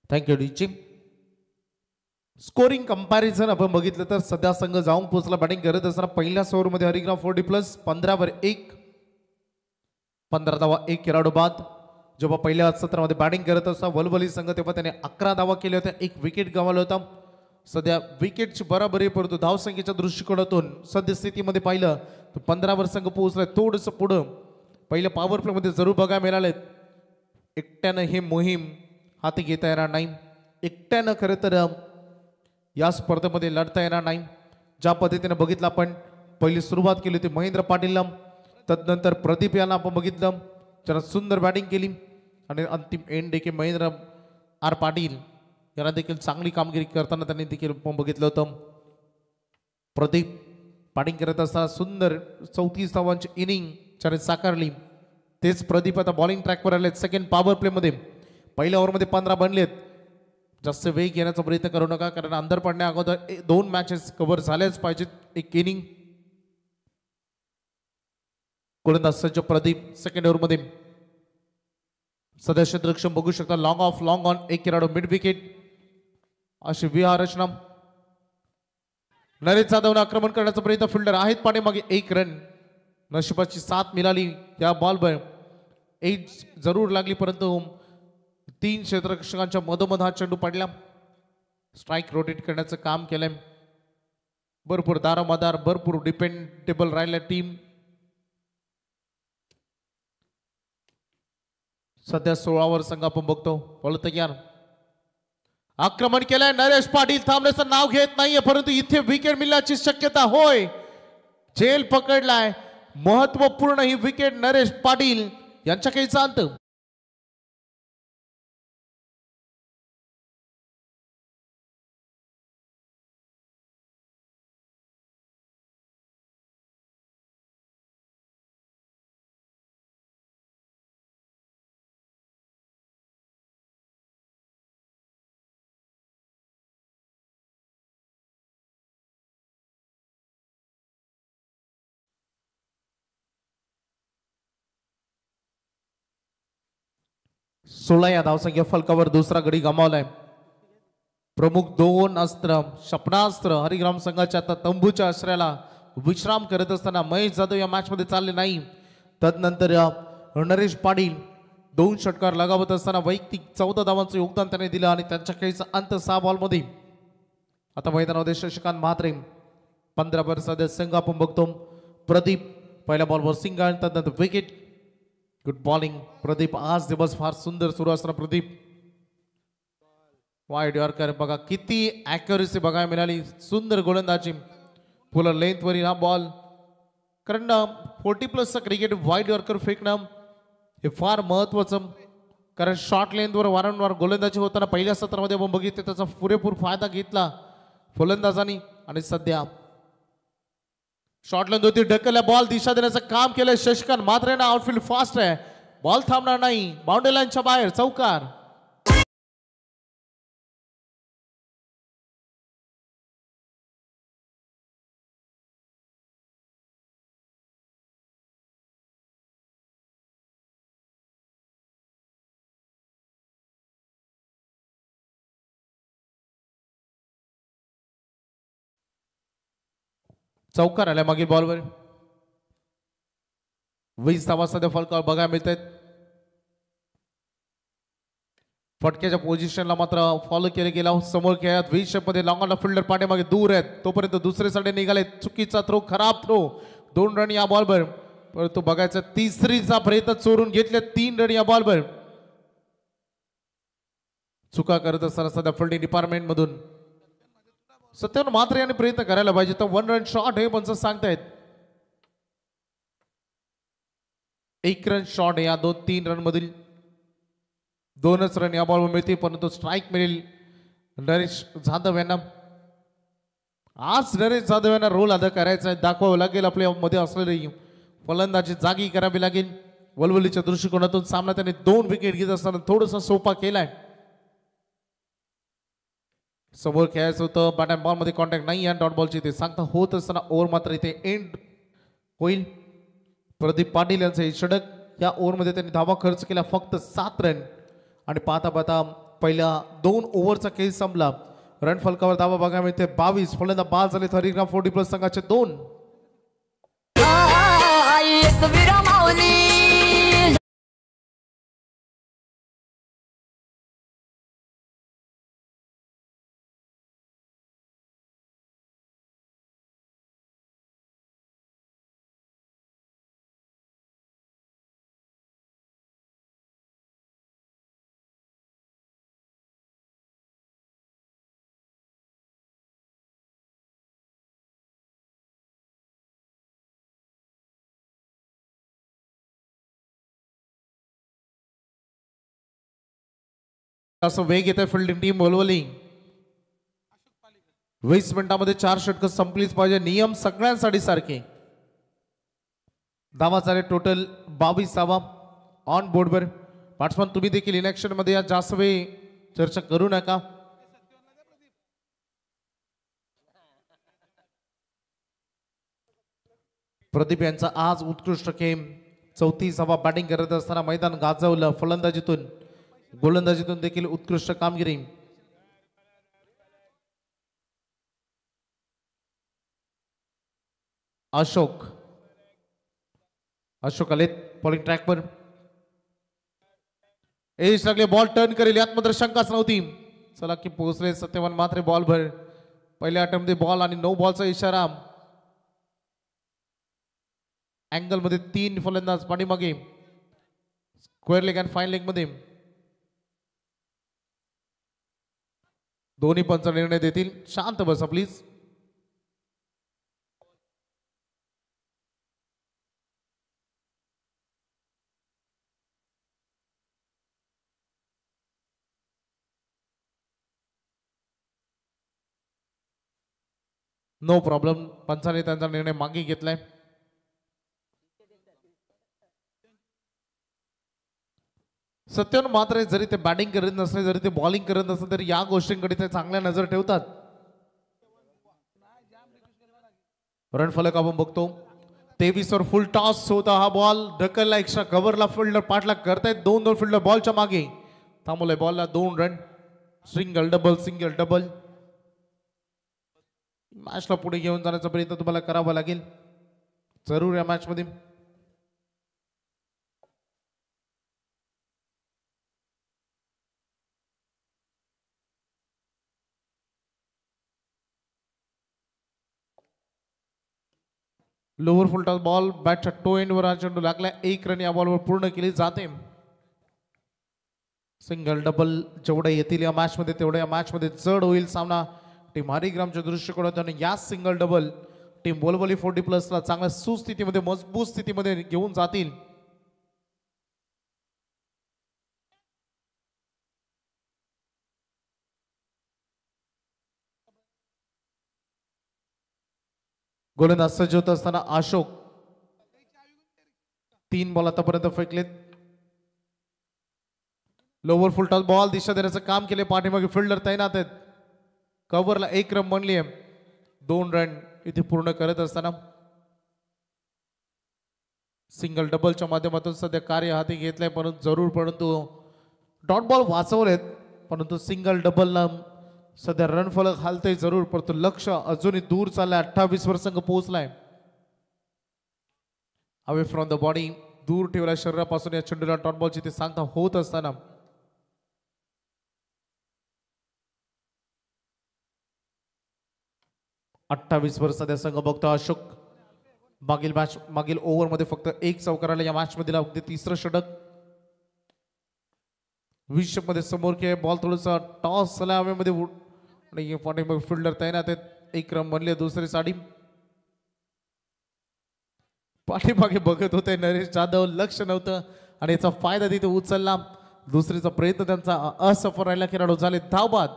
थँक्यू डीची. स्कोरिंग कंपॅरिझन आपण बघितलं तर सध्या संघ जाऊन पोहोचला बॅटिंग करत असताना पहिल्या ओव्हरमध्ये हरिग्राम 40+, 15 1, 15 धावा 1 खेळाडू बाद. जेव्हा पहिल्या सत्रामध्ये बॅटिंग करत असता वलवली संघ तेव्हा त्याने 11 धावा केल्या होत्या, 1 विकेट गमावला होता. सध्या विकेटची बराबरी, परंतु धावसंख्येच्या दृष्टिकोनातून सद्यस्थितीमध्ये पाहिलं तर 15 वर संघ पोहोचलाय. थोडंसं पुढं पहिल्या पॉवर प्ले मध्ये जरूर बघायला मिळाले. एकट्यानं हे मोहीम हाती घेता येणार नाही, एकट्यानं खरं तर या स्पर्धेमध्ये लढता येणार नाही. ज्या पद्धतीने बघितलं आपण पहिली सुरुवात केली होती महेंद्र पाटीलला, तदनंतर प्रदीप यांना आपण बघितलं ज्यांना सुंदर बॅटिंग केली आणि अंतिम एंड देखील महेंद्र आर पाटील यांना देखील चांगली कामगिरी करताना त्यांनी देखील बघितलं होतं. प्रदीप बॅटिंग करत असताना सुंदर 34 धावांची इनिंग ज्याने साकारली. तेच प्रदीप आता बॉलिंग ट्रॅकवर आले. सेकंड पॉवर प्ले मध्ये पहिल्या ओव्हरमध्ये 15 बनलेत. जास्त वेग घेण्याचा प्रयत्न करू नका, कारण अंदर पडण्या अगोदर 2 मॅचेस कव्हर झाल्याच पाहिजेत. एक इनिंग गोलंदाज सज्ज प्रदीप. सेकंड ओव्हरमध्ये सदस्य क्षेत्ररक्षण बघू शकता, लॉंग ऑफ लॉंग ऑन, 1 खेळाडू मिड विकेट अशी विहार रचना. नरेश जाधवने आक्रमण करण्याचा प्रयत्न, फिल्डर आहेत पाठीमागे, 1 रन. नशिबाची साथ मिळाली त्या बॉलवर, एज जरूर लागली परंतु 3 क्षेत्ररक्षकांच्या मधोमध हा चेंडू पडला. स्ट्राईक रोटेट करण्याचं काम केलंय. भरपूर दारोमदार, भरपूर डिपेंडेबल राहिल्या टीम. सध्या 16 वर संघ आपण बघतो. बॉल तयार, आक्रमण केलंय. नरेश पाटील थांबण्याचं नाव घेत नाहीये, परंतु इथे विकेट मिळण्याची शक्यता. होय, झेल पकडलाय. महत्वपूर्ण ही विकेट नरेश पाटील यांच्या काही अंत. सोळा या धावसंख्या फलकावर दुसरा गडी गमावलाय. प्रमुख 2 अस्त्र, क्षपणास्त्र हरिग्राम संघाच्या आता तंबूच्या आश्रयाला विश्राम करत असताना महेश जाधव या मॅच मध्ये चालले नाही. तदनंतर नरेश पाटील 2 षटकार लगावत असताना वैयक्तिक 14 धावांचं योगदान त्याने दिलं आणि त्यांच्या खेळीचा अंत 6 बॉलमध्ये. आता मैदानामध्ये शशिकांत म्हात्रे. 15 वर सध्या संघ आपण बघतो. प्रदीप पहिल्या बॉलवर सिंगल, तदनंतर विकेट. Good bowling Pradeep. आज दिवस फार सुंदर सुरू असताना प्रदीप वाईड यॉर्कर. बघा किती ॲक्युरसी बघायला मिळाली. सुंदर गोलंदाजी, फुल लेंथ वरील हा बॉल. कारण 40+ क्रिकेट वाईड यॉर्कर फेकणं हे फार महत्वाचं, कारण शॉर्ट लेंथवर वारंवार गोलंदाजी होताना पहिल्या सत्रामध्ये आपण बघितले त्याचा पुरेपूर फायदा घेतला फलंदाजांनी. आणि सध्या शॉर्ट लेंथ होती, ढकलल्या, बॉल दिशा देण्याचं काम केलं शशिकांत म्हात्रे. आउटफील्ड फास्ट आहे, बॉल थांबणार नाही. बाउंड्री लाईनच्या बाहेर चौकार. चौकार आल्या मागील बॉलवर 20 धावा सध्या फलकावर बघायला मिळत आहेत. फटक्याच्या पोझिशनला मात्र फॉलो केले गेला. समोर खेळात 20 मध्ये लॉंग फिल्डर पाठीमागे दूर आहेत. तोपर्यंत दुसरे साडे निघाले. चुकीचा थ्रो, खराब थ्रो. 2 रन या बॉलवर. परंतु बघायचं तिसरीचा प्रयत्न चोरून घेतले. 3 रन या बॉलवर. चुका करत असताना सध्या फिल्डिंग डिपार्टमेंट मधून सत्यावर मात्र याने प्रयत्न करायला पाहिजे. तर 1 रन शॉट हे पंच सांगतायत. 1 रन शॉट या 2-3 रन मधील 2च रन या बॉलवर मिळतील. परंतु स्ट्राईक मिळेल नरेश जाधव यांना. आज नरेश जाधव यांना रोल अदा करायचा आहे. दाखवावं लागेल आपल्या मध्ये असलेली फलंदाजी जागी करावी लागेल. वलवलीच्या दृष्टिकोनातून सामना त्याने 2 विकेट घेत असताना थोडासा सोपा केलाय. समोर खेळायचं होतं. बॅट अँड बॉल मध्ये कॉन्टॅक्ट नाही आहे. डॉट बॉलची ते सांगता होत असताना ओव्हर मात्र इथे एंड होईल. प्रदीप पाटील यांचं हे षटक. या ओव्हरमध्ये त्यांनी धावा खर्च केला फक्त 7 रन. आणि पाहता पाहता पहिल्या 2 ओव्हरचा खेळ संपला. रन फलकावर धावा बघायला मिळते 22. फलंदाज बाद झाले. हरिग्राम 40+ संघाचे 2. असं वेग येत आहे फिल्डिंग टीम वलवली. 20 मिनिटांमध्ये 4 षटकं संपलीच पाहिजे. नियम सगळ्यांसाठी सारखे. धावा झाले टोटल 22 धावा ऑन बोर्डवर. बॅट्समन तुम्ही देखील इलेक्शन मध्ये या. जास्त वेळ चर्चा करू नका. प्रदीप यांचा आज उत्कृष्ट खेळ. 34 धावा बॅटिंग करत असताना मैदान गाजवलं. फलंदाजीतून गोलंदाजीतून देखील उत्कृष्ट कामगिरी. अशोक आलेत बॉलिंग ट्रॅकवर. एज लागले. बॉल टर्न करेल यात मात्र शंकाच नव्हती. चला की पोहोचले सत्यवान मात्रे बॉलवर. पहिल्या अटेम्प्टमध्ये बॉल आणि 9 बॉलचा इशारा. अँगल मध्ये 3 फलंदाज पाठीमागे. स्क्वेअर लेग आणि फाईन लेग मध्ये दोन्ही पंच निर्णय देतील. शांत बसा प्लीज. No problem. पंचाने त्यांचा निर्णय मागे घेतलाय. सत्यान मात्र जरी ते बॅटिंग करत नसले, जरी ते बॉलिंग करत नसले, तरी या गोष्टींकडे ते चांगल्या नजर ठेवतात. रन फलक आपण बघतो 23 वर फुल टॉस होता. हा बॉल ढकलला. एक्स्ट्रा कव्हरला फिल्डर पाठलाग करतायत. 2 फिल्डर बॉलच्या मागे थांबवलंय. बॉलला 2 रन. Single double. मॅचला पुढे घेऊन जाण्याचा प्रयत्न तुम्हाला करावा लागेल जरूर या मॅच मध्ये. लोअर फुल टॉस बॉल बॅटच्या टो एंड वर चेंडू लागला. 1 रन या बॉलवर पूर्ण केली जाते. सिंगल डबल जेवढे येतील या मॅच मध्ये तेवढ्या या मॅच मध्ये जड होईल सामना. टीम हरिग्रामच्या दृष्टिकोनातून या सिंगल डबल टीम बोलबोली 40+ ला चांगल्या सुस्थितीमध्ये मजबूत स्थितीमध्ये घेऊन जातील. गोलंदाज सज्ज होत असताना अशोक 3 बॉल आतापर्यंत फेकलेत. लोअर फुल टॉस बॉल दिशा देण्याचं काम केले. पाठीमागे फिल्डर तैनात आहेत. कव्हरला 1 रन बनली आहे. 2 रन इथे पूर्ण करत असताना सिंगल डबलच्या माध्यमातून सध्या कार्य हाती घेतलंय. परंतु डॉट बॉल वाचवलेत. परंतु सिंगल डबलला सध्या रन फलक हालतंय जरूर, परंतु लक्ष अजूनही दूर चाललंय. 28 वर संघ पोहोचलाय. अवे फ्रॉम द बॉडी, दूर ठेवला शरीरापासून या चेंडूला डॉट बॉलची ते सांगता होत असताना 28 वर सध्या संघ बघतो. अशोक मागील ओव्हरमध्ये फक्त एक चौकाराला या मॅच मध्ये अगदी तिसरं षटक. विश्व मध्ये समोर खेळ, बॉल थोडंसं टॉस झाला हवेमध्ये आणि पाठीमागे फिल्डर तैनात आहेत. एक रन बनले, दुसरी साडी. पाठीमागे बघत होते नरेश जाधव, लक्ष नव्हतं आणि याचा फायदा तिथे उचलला. दुसरीचा प्रयत्न त्यांचा असफल राहिला. खेळाडू झाले धावबाद.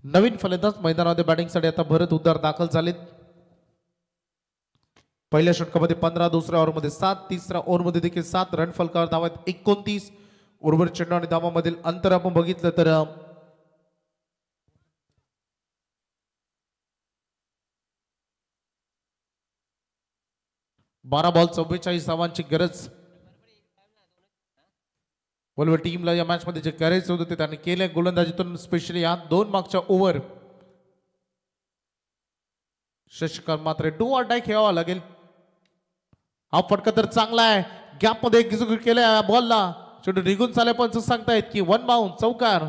नवीन फलंदाज मैदानामध्ये बॅटिंगसाठी आता भरत उद्धार दाखल झालेत. पहिल्या षटकामध्ये 15, दुसऱ्या ओव्हरमध्ये 7, तिसऱ्या ओव्हरमध्ये देखील 7 रन फलकावर धावा 29. उर्वरित चेंडू आणि धावांमधील अंतर आपण बघितलं तर 12 बॉल 44 धावांची गरज. वल्वे टीमला या मॅच मध्ये जे करायचं होतं ते त्यांनी केले. गोलंदाजीतून स्पेशली या 2 मागच्या ओव्हर शशिकांत मात्र डू ऑर डाय खेळावा लागेल. हा फटका तर चांगला आहे, गॅप मध्ये एक्झिक्यूट केल्या बॉलला. चेंडू निघून चाले पण सांगतायत की 1 बाउंड, चौकार.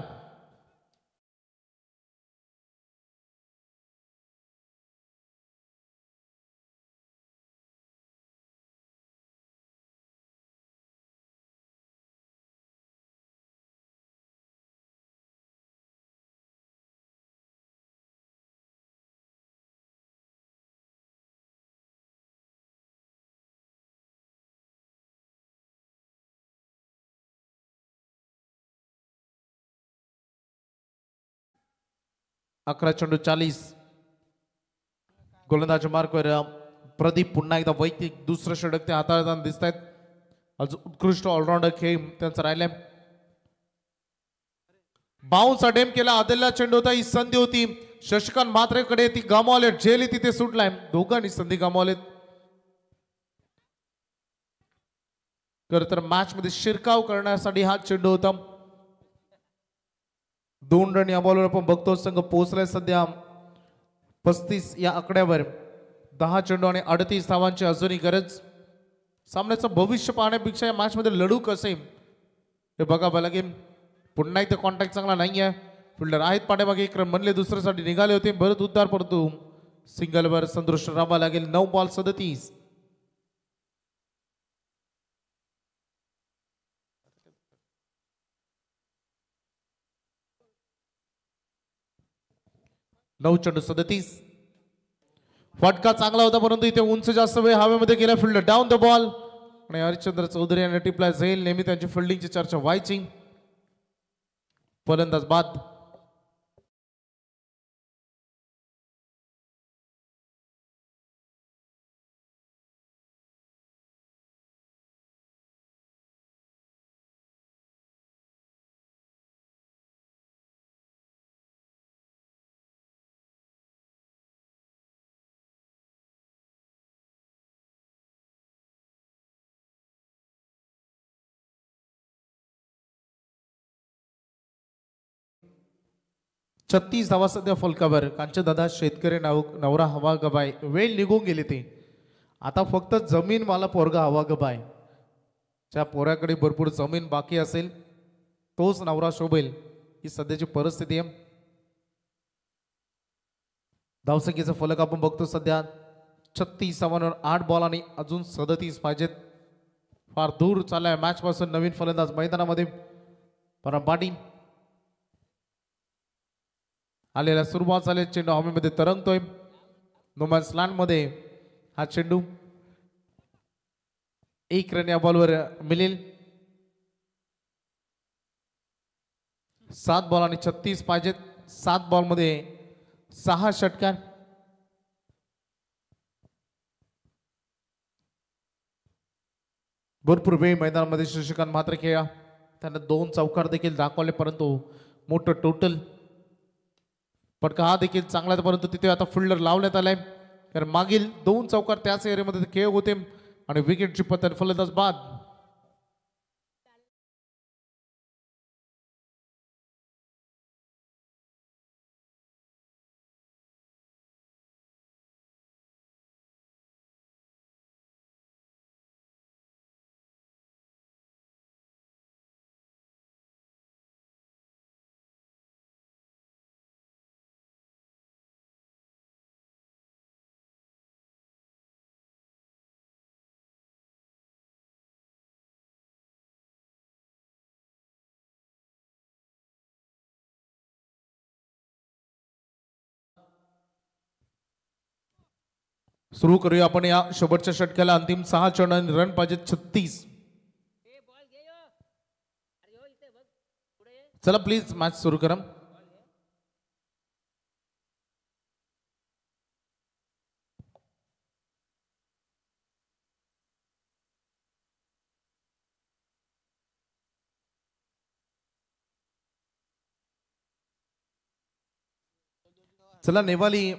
अकरा चेंडू 40. गोलंदाज मार्कवर प्रदीप पुन्हा एकदा वैयक्तिक दुसरं षटक ते हाताळताना दिसत आहेत. अजून उत्कृष्ट ऑलराऊंडर खेळ त्यांचा राहिलाय. बाउन्स अटेम्प्ट केला, आदलला चेंडू होता, ही संधी होती शशिकांत म्हात्रेकडे, ती गमावले. जेली तिथे सुटलाय, दोघांनी संधी गमावलेत. खरं तर मॅच मध्ये शिरकाव करण्यासाठी हा चेंडू होता. 2 रन या बॉलवर आपण बघतो. संघ पोहोचलाय सध्या 35 या आकड्यावर. 10 चेंडू आणि 38 धावांची अजूनही गरज. सामन्याचं भविष्य पाहण्यापेक्षा या मॅच मध्ये लढू कसे हे बघावं लागेल. पुन्हा एकदा कॉन्टॅक्ट चांगला नाहीये. फिल्डर आहेत पाठीमागे, 1 रन बनले, दुसऱ्यासाठी निघाले होते. भरत उद्धार परंतु सिंगलवर संतुष्ट राहावं लागेल. 9 बॉल 37. नऊ चेंडू 37. फटका चांगला होता परंतु इथे उंच जास्त वेळ हवेमध्ये गेला. फिल्डर डाऊन द बॉल आणि हरिश्चंद्र चौधरी यांनी टिपला जाईल. नेहमी त्यांची फिल्डिंगची चर्चा व्हायची. फलंदाज बाद. छत्तीस धावा सध्या फलकावर. कांचनदादा शेतकरी नवरा हवा गबाय. वेळ निघून गेली ती. आता फक्त जमीन मला पोरगा हवा गबाय. ज्या पोराकडे भरपूर जमीन बाकी असेल तोच नवरा शोभेल, ही सध्याची परिस्थिती आहे. धावसंख्येचा फलक आपण बघतो सध्या 36 धावांवर 8 बॉल आणि अजून 37 पाहिजेत. फार दूर चाललाय मॅच पासून नवीन फलंदाज मैदानामध्ये. बॅटिंग आलेला सुरुवात झाली. चेंडू हवेमध्ये तरंगतोय. नोमॅन्स लँड मध्ये हा चेंडू 1 रन या बॉलवर मिळेल. 7 बॉल आणि 36 पाहिजेत. 7 बॉल मध्ये 6 षटकार. भरपूर वेळ मैदानामध्ये शशिकांत मात्र खेळा. त्यांना 2 चौकार देखील दाखवले परंतु मोठं टोटल फटका हा देखील चांगला आहे. परंतु तिथे आता फिल्डर लावण्यात आलाय कारण मागील 2 चौकार त्याच एरियामध्ये खेळ होते आणि विकेटची पतन फलंदाज बाद. सुरू करूया आपण या शेवटच्या षटकाला. अंतिम 6 चढण रन पाहिजे 36. चला प्लीज मॅच सुरू करा. चला नेवाली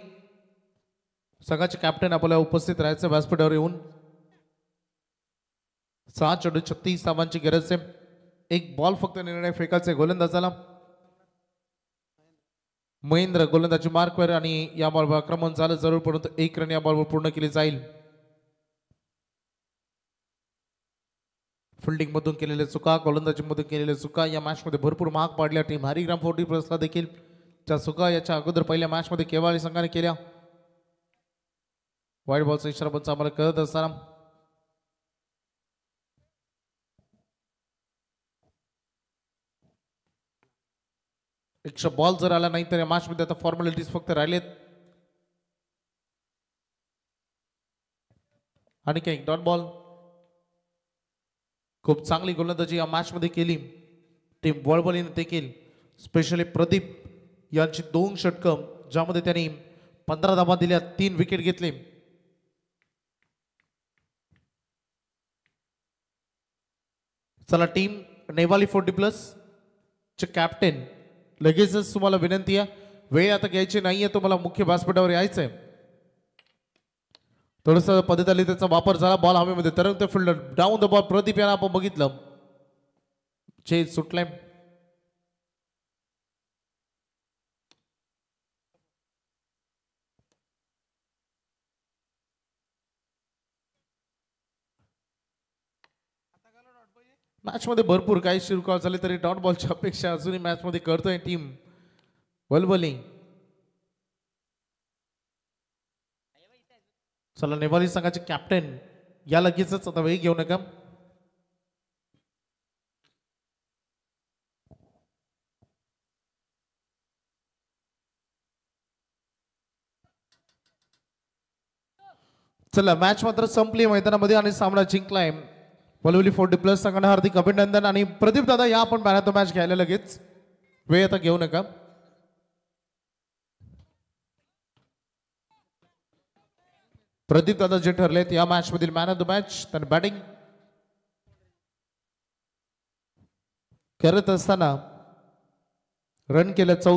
संघाचे कॅप्टन आपल्याला उपस्थित राहायचं व्यासपीठावर येऊन. 6 चेंडू 36 धावांची गरज आहे. 1 बॉल फक्त निर्णय फेकायचे गोलंदाजाला. महेंद्र गोलंदाजी मार्कवर आणि या बॉलवर आक्रमण झालं जरूर परंतु 1 रन या बॉलवर पूर्ण केली जाईल. फिल्डिंग मधून केलेल्या चुका, गोलंदाजी मधून केलेल्या चुका या मॅच मध्ये भरपूर महाग पाडल्या. टीम हरिग्राम 40+ ला देखील त्या चुका याच्या अगोदर पहिल्या मॅच मध्ये केवाळी संघाने केल्या. वाईट बॉलचा इशारा पण आम्हाला कळत असताना एक्स्ट्रा बॉल जर आला नाही तर या मॅच मध्ये आता फॉर्मॅलिटीज फक्त राहिलेत. आणि काही डॉट बॉल. खूप चांगली गोलंदाजी या मॅच मध्ये केली टीम वळवलीने देखील. स्पेशली प्रदीप यांची 2 षटकं ज्यामध्ये त्यांनी 15 धावा दिल्या, 3 विकेट घेतले. चला टीम नेवाली 40+ चे कॅप्टन लगेचच तुम्हाला विनंती आहे, वेळ आता घ्यायची नाहीये, तुम्हाला मुख्य व्यासपीठावर यायचंय. थोडस पद्धतीने त्याचा वापर झाला. बॉल हवेमध्ये तरंगते. Fielder down the ball. Pradeep यांना आपण बघितलं चेज सुटलाय. मॅच मध्ये भरपूर काही शिरकाव झाले तरी डॉट बॉलच्या अपेक्षा अजूनही मॅच मध्ये करतोय टीम वलवली. चला नेवाली संघाचे कॅप्टन या लगेचच आता वेळ घेऊ नका. चला मॅच मात्र संपली मैदानामध्ये आणि सामना जिंकलाय वलवली 40+ संघाने. हार्दिक अभिनंदन. आणि प्रदीप दादा या आपण मॅन ऑफ द मॅच घ्यायला लगेच वेळ आता घेऊ नका. प्रदीप दादा जे ठरलेत या मॅच मधील मॅन ऑफ द मॅच. त्यांनी बॅटिंग करत असताना रन केलं 34.